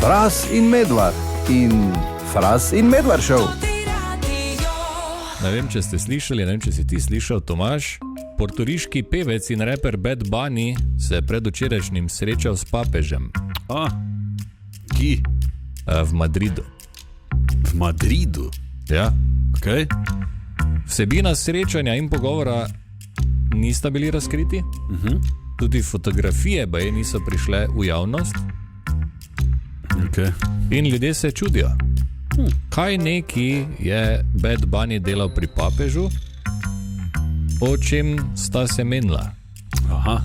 Fras in Medvard in Fras in Medvard show. Ne vem, če ste slišali, ne vem, če si ti slišal, Tomaž. Portoriški pevec in raper Bad Bunny se je predvčerajšnjim srečal s papežem. Ki? V Madridu. V Madridu? Ja. Okay. Vsebina srečanja in pogovora nista bili razkriti. Tudi fotografije baje niso prišle v javnost. Okay. In ljudje se čudijo. Kaj neki je Bad Bunny delal pri papežu, o čem sta se menila? Aha.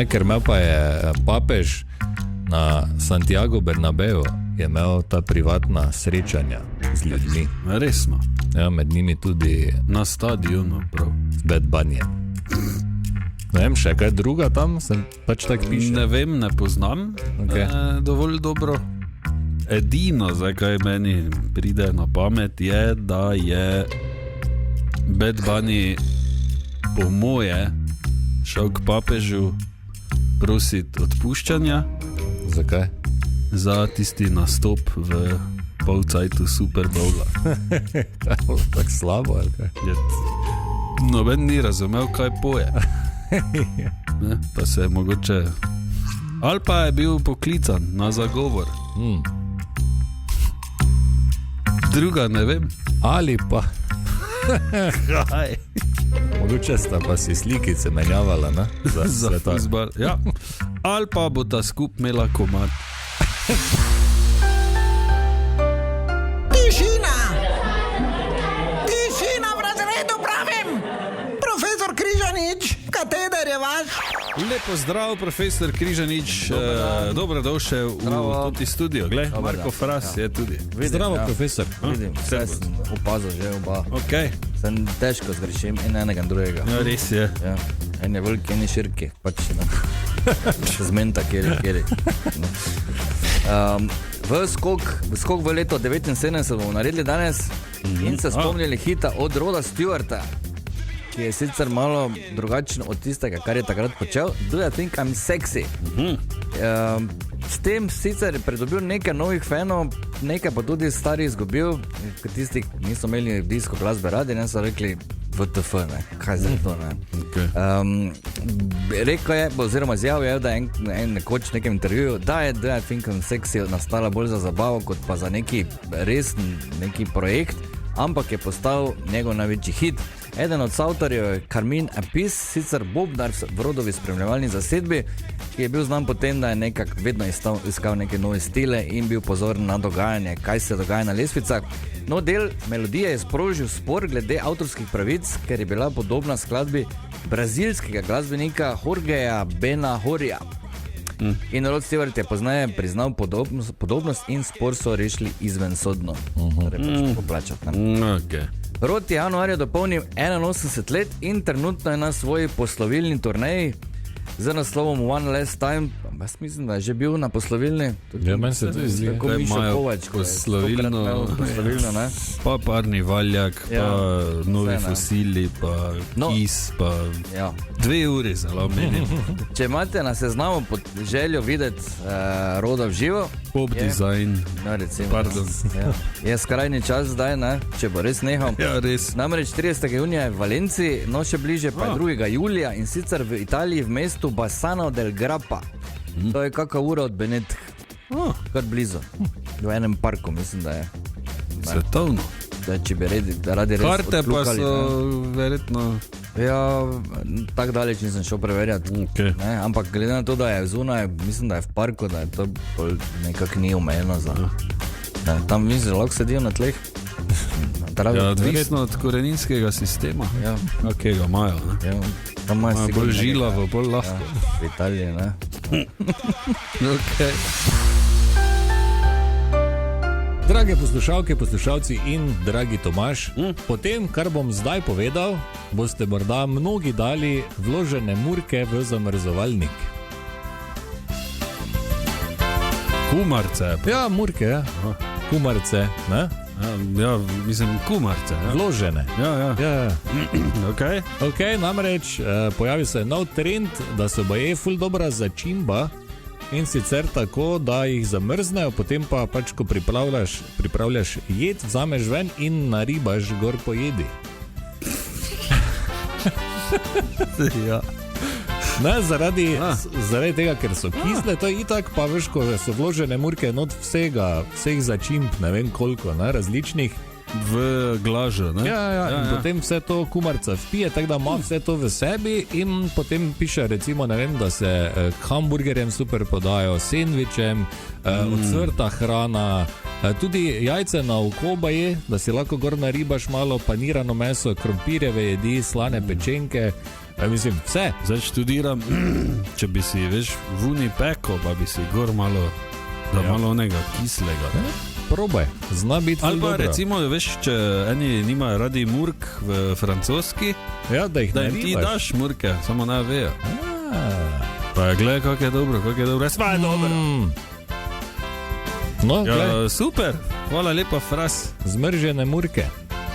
Ker imel pa je papež na Santiago Bernabeu, je imel ta privatna srečanja z ljudmi. Resno? Ja, med njimi tudi na stadionu prav. Bad Bunny. Ne vem, še kaj druga tam, sem pač tak piše. Ne vem, ne poznam dovolj dobro. Edino, zakaj meni pride na pamet, je, da je Bad Bunny po moje šel k papežu prositi odpuščanja. Zakaj? Za tisti nastop v polcajtu Super Bowla. Kaj je bilo tako slabo, ali kaj? Noben ni razumel, kaj poje. Ne, pa se je mogoče... Ali pa je bil poklican na zagovor. Druga ne vem. Ali pa... Kaj? Mogoče sta pa si slikice menjavala, ne? Za izbar. Ja. Ali pa bo ta skup imela komad. Tišina! Tišina v razredu pravim! Profesor Križanič, kateder je vaš? Lepo zdrav, profesor Križanič. Dobrodošel v tudi studio. Glej, Marko Fras je tudi. Zdravo, profesor. Vidim, vse sem opazil že oba. Okay. Sem težko zgrešim in enega in drugega. Ja, res je. Ja. En je veliki, en je širki. Pač zmenta, kjeri. Skok v leto 79 bomo naredili danes in se spomnili hita od Roda Stewarta, ki je sicer malo drugačen od tistega, kar je takrat počel. Do you think I'm sexy? S tem sicer je pridobil nekaj novih fanov, nekaj pa tudi stari izgubil, ker tisti niso imeli disko glasbe radi, ne so rekli WTF, ne, kaj za to, ne. Rekel je, oziroma izjavil je, da je nekoč v nekem intervjuju, da je Do you think I'm sexy nastala bolj za zabavo, kot pa za neki resen neki projekt, ampak je postal njegov največji hit. Eden od avtorjev je Carmine Appice, sicer bobnar v Rodovi spremljevalni zasedbi, ki je bil znan potem, da je nekako vedno iskal neke nove stile in bil pozoren na dogajanje, kaj se dogaja na lestvicah. No, del melodije je sprožil spor glede avtorskih pravic, ker je bila podobna skladbi brazilskega glasbenika Jorgeja Benahorja. In Rod Stewart je poznaje priznal podobnost in spor so rešili izvensodno. Torej pač poplačati. Okay. Rod je januarja dopolnil 81 let in trenutno je na svoji poslovilni turneji z naslovom One Last Time. Jaz mislim, da je že bil na poslovilni. Ja, meni se tudi zdi. Tako Mišo Kovač, poslovilno, ne? Pa Parni Valjak, pa Novi Fosili, pa Kiss, pa 2 uri zelo menim. Če imate na seznamu pod željo videti Roda v živo, Pop design, pardon. Je skrajni čas zdaj, ne? Če bo res nehal. Ja, res. Namreč 30. junija je v Valenciji, no še bliže pa 2. julija in sicer v Italiji v mestu Bassano del Grappa. To je kakva ura od Benetk. Kar blizu. V enem parku, mislim, da je. Svetovno. Če bi radi res karte odklukali. Pa so verjetno... Ja, tako daleč nisem šel preverjati. Okay. Ne, ampak glede na to, da je zunaj, mislim, da je v parku, da je to nekako ni omejeno za... Tam mislim, lahko sedijo na tleh. Ja, odvisno od koreninskega sistema. Ja. Kakega imajo, ne? Ja, tam imajo bolj žilavo, bolj lahko. Ja, v Italiji, ne? Okay. Drage poslušalke, poslušalci in dragi Tomaž, po tem, kar bom zdaj povedal, boste morda mnogi dali vložene murke v zamrzovalnik. Kumarce. Ja, murke, ja. Kumarce, ne? Ja, mislim, kumarce. Ja. Vložene. Ja. Ok, namreč pojavi se nov trend, da so baje ful dobra začimba in sicer tako, da jih zamrznejo, potem pa pač, ko pripravljaš jed, vzameš ven in naribaš gor po jedi. Ja. Ne, zaradi tega, ker so kisle, to je itak, pa veš, ko so vložene murke not vseh začimb, ne vem koliko, ne, različnih. V glažu, ne? Ja, in potem vse to kumarca vpije, tako da ima vse to v sebi in potem piše recimo, ne vem, da se hamburgerjem super podajo, sendvičem, ocvrta hrana, tudi jajce na oko baje, da si lahko gor naribaš malo panirano meso, krompirjeve jedi, slane pečenke, mislim, vse. Zdaj študiram, če bi si, veš, vuni peko, pa bi si gor malo, da malo onega kislega. Probaj, zna biti ali pa dobro. recimo, veš, če eni nimajo radi murk v francoski, ja, da jih ti daš murke, samo ne vejo. Pa gledaj, kako je dobro, sva je dobro. No, ja, super, hvala lepa, Fras. Zmržene murke.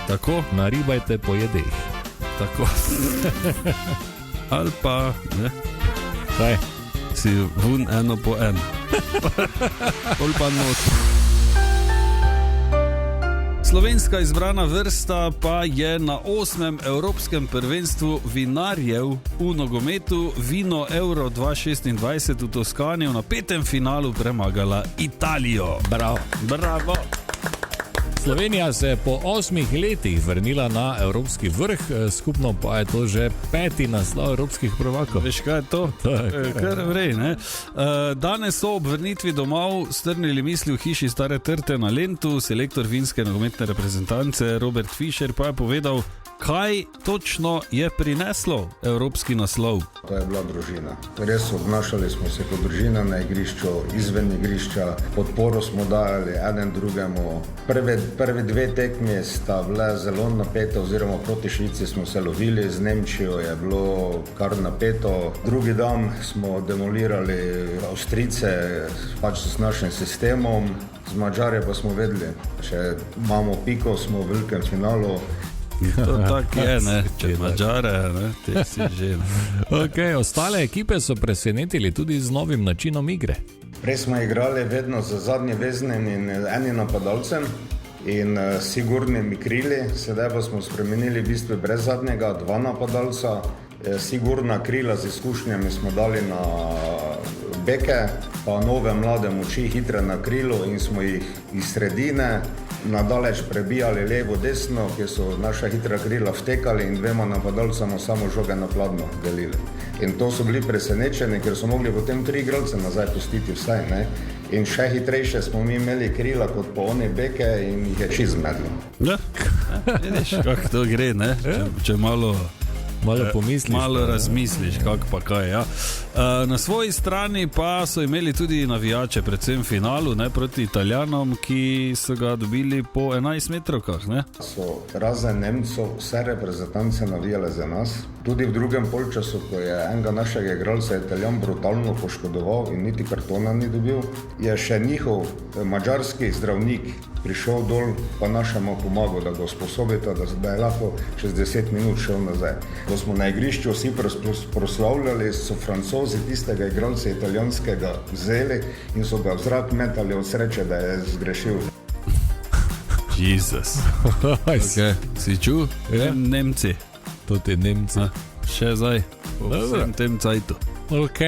Tako. Naribajte po jedeh. Tako. Ali pa, ne? Kaj? Si vun eno po eno. Pol pa not. Slovenska izbrana vrsta pa je na 8. evropskem prvenstvu vinarjev v nogometu Vino Euro 2026 v Toskani v napetem finalu premagala Italijo. Bravo. Slovenija se je po 8 letih vrnila na evropski vrh, skupno pa je to že 5. naslov evropskih prvakov. Veš, kaj je to? Kar vrej, ne? Danes so ob vrnitvi domov strnili misli v hiši Stare Trte na Lentu. Selektor vinske nogometne reprezentance Robert Fischer pa je povedal, kaj točno je prineslo evropski naslov. To je bila družina. Res obnašali smo se kot družina na igrišču, izven igrišča, podporo smo dajali eden drugemu. Prvi 2 tekmi sta bile zelo napete, oziroma proti Švici smo se lovili, z Nemčijo je bilo kar napeto. Drugi dan smo demolirali Avstrijce pač s našim sistemom, z Madžarje pa smo vedeli, če imamo piko, smo v velikem finalu. To tako je, ne? Če Madžare, ne? Te si že. Okay, ostale ekipe so presenetili tudi z novim načinom igre. Prej smo igrali vedno z zadnjim veznim in enim napadalcem in sigurnimi krili, sedaj pa smo spremenili v bistvu brez zadnjega, 2 napadalca. Sigurna krila z izkušnjami smo dali na beke, pa nove mlade moči, hitre na krilu in smo jih iz sredine nadaleč prebijali levo, desno, kjer so naša hitra krila vtekali in 2 napadalcama samo žoge na pladno delili. In to so bili presenečeni, ker so mogli potem 3 igralce nazaj pustiti vsaj, ne? In še hitrejše smo mi imeli krila kot po one beke in jih je čist zmedlo. Ja, vidiš, kako to gre, ne? Če malo pomisliš, malo razmisliš, kako pa kaj. Ja. Na svoji strani pa so imeli tudi navijače, predvsem v finalu, ne, proti Italijanom, ki so ga dobili po 11 metrovkah. Ne. So razen Nemcov vse reprezentance navijale za nas. Tudi v drugem polčasu, ko je enega našega igralca Italijan brutalno poškodoval in niti kartona ni dobil, je še njihov madžarski zdravnik prišel dol, pa našemu pomagal, da ga usposobita, da je lahko čez 10 minut šel nazaj. Ko smo na igrišču vsi proslavljali, so Francozi tistega igralca italijanskega vzeli in so ga v zrak metali od sreče, da je zgrešil. Jezus. Okay. Si čul? Ja. Nemci. To ti Nemci. Še zdaj, po vsem tem cajtu. Ok,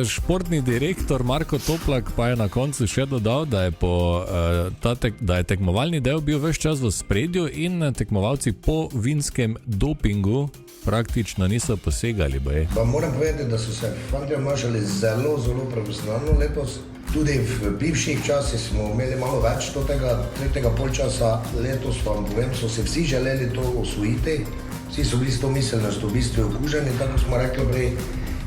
športni direktor Marko Toplak pa je na koncu še dodal, da je tekmovalni del bil ves čas v spredju in tekmovalci po vinskem dopingu praktično niso posegali. Moram povedati, da so se fantje obnašali zelo, zelo profesionalno letos. Tudi v bivših časih smo imeli malo več tega tretjega polčasa, letos vam povem, so se vsi želeli to osvojiti, vsi so bili s to miselnostjo v bistvu okuženi, tako smo rekli prej.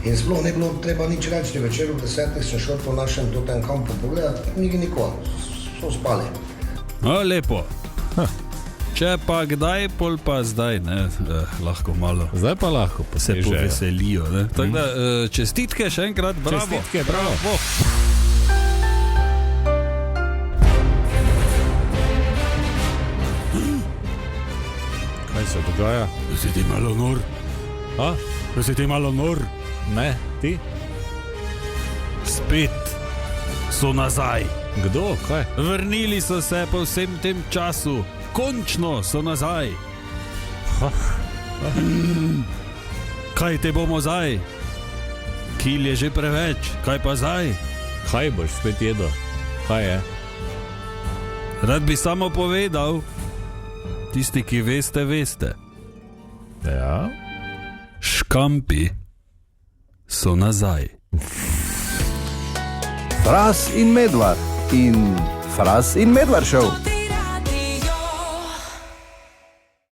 In sploh ne bilo treba nič reči, večer v 10. sem šel po našem totem kampu pogledati, nikoli, so spali. No, lepo. Če pa kdaj, pol pa zdaj, ne, lahko malo. Zdaj pa lahko se poveselijo, ne. Tako da, čestitke še enkrat, bravo. Čestitke, bravo. Kaj se dogaja? Si ti malo nor? A? Si ti malo nor? Ne, ti? Spet. so nazaj. Kdo? Kaj? Vrnili so se po vsem tem času, končno so nazaj. Kaj te bomo zdaj? Kil je že preveč, kaj pa zdaj? Kaj boš spet jedel? Kaj je? Rad bi samo povedal, tisti, ki veste, veste. Ja? Škampi so nazaj. Fras in Medvard in Fras in Medvard šel.